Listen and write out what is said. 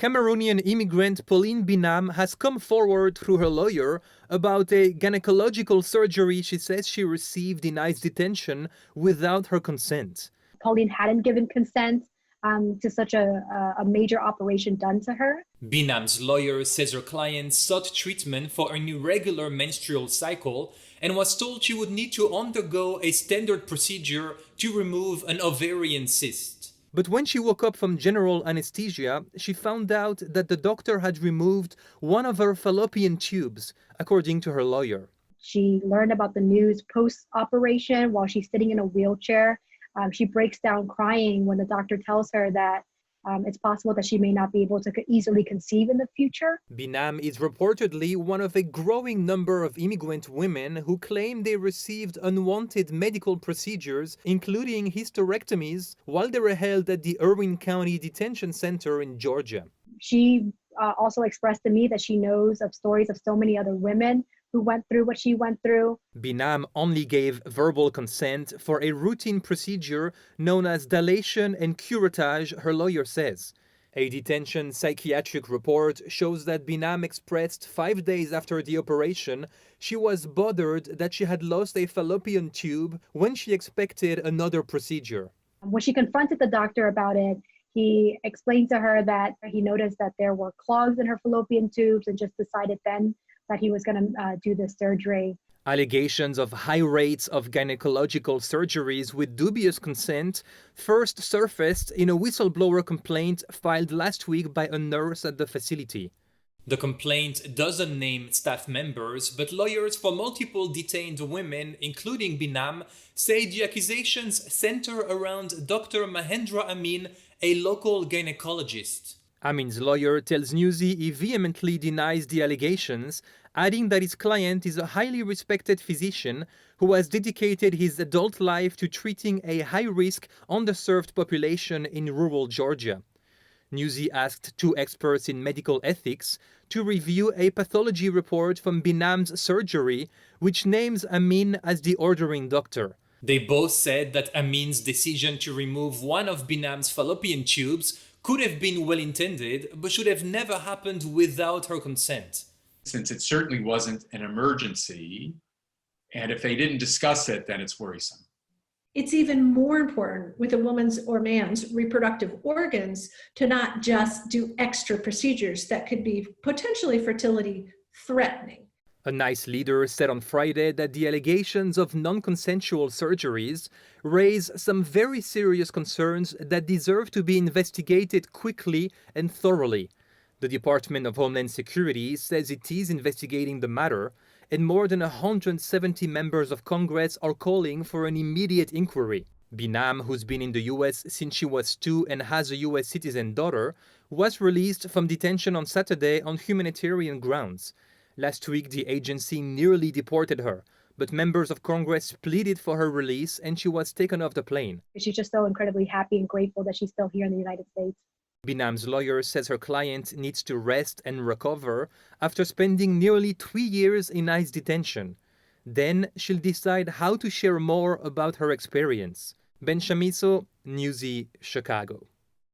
Cameroonian immigrant Pauline Binam has come forward through her lawyer about a gynecological surgery she says she received in ICE detention without her consent. Pauline hadn't given consent to such a major operation done to her. Binam's lawyer says her client sought treatment for an irregular menstrual cycle and was told she would need to undergo a standard procedure to remove an ovarian cyst. But when she woke up from general anesthesia, she found out that the doctor had removed one of her fallopian tubes, according to her lawyer. She learned about the news post-operation while she's sitting in a wheelchair. She breaks down crying when the doctor tells her that it's possible that she may not be able to easily conceive in the future. Binam is reportedly one of a growing number of immigrant women who claim they received unwanted medical procedures, including hysterectomies, while they were held at the Irwin County Detention Center in Georgia. She also expressed to me that she knows of stories of so many other women who went through what she went through. Binam only gave verbal consent for a routine procedure known as dilation and curettage, her lawyer says. A detention psychiatric report shows that Binam expressed 5 days after the operation she was bothered that she had lost a fallopian tube when she expected another procedure. When she confronted the doctor about it, he explained to her that he noticed that there were clogs in her fallopian tubes and just decided then that he was going to do the surgery. Allegations of high rates of gynecological surgeries with dubious consent first surfaced in a whistleblower complaint filed last week by a nurse at the facility. The complaint doesn't name staff members, but lawyers for multiple detained women, including Binam, say the accusations center around Dr. Mahendra Amin, a local gynecologist. Amin's lawyer tells Newsy he vehemently denies the allegations, adding that his client is a highly respected physician who has dedicated his adult life to treating a high-risk, underserved population in rural Georgia. Newsy asked 2 experts in medical ethics to review a pathology report from Binam's surgery, which names Amin as the ordering doctor. They both said that Amin's decision to remove one of Binam's fallopian tubes could have been well-intended, but should have never happened without her consent. Since it certainly wasn't an emergency, and if they didn't discuss it, then it's worrisome. It's even more important with a woman's or man's reproductive organs to not just do extra procedures that could be potentially fertility threatening. A NICE leader said on Friday that the allegations of non-consensual surgeries raise some very serious concerns that deserve to be investigated quickly and thoroughly. The Department of Homeland Security says it is investigating the matter, and more than 170 members of Congress are calling for an immediate inquiry. Binam, who's been in the U.S. since she was 2 and has a U.S. citizen daughter, was released from detention on Saturday on humanitarian grounds. Last week, the agency nearly deported her, but members of Congress pleaded for her release and she was taken off the plane. She's just so incredibly happy and grateful that she's still here in the United States. Binam's lawyer says her client needs to rest and recover after spending nearly 3 years in ICE detention. Then she'll decide how to share more about her experience. Ben Shamiso, Newsy, Chicago.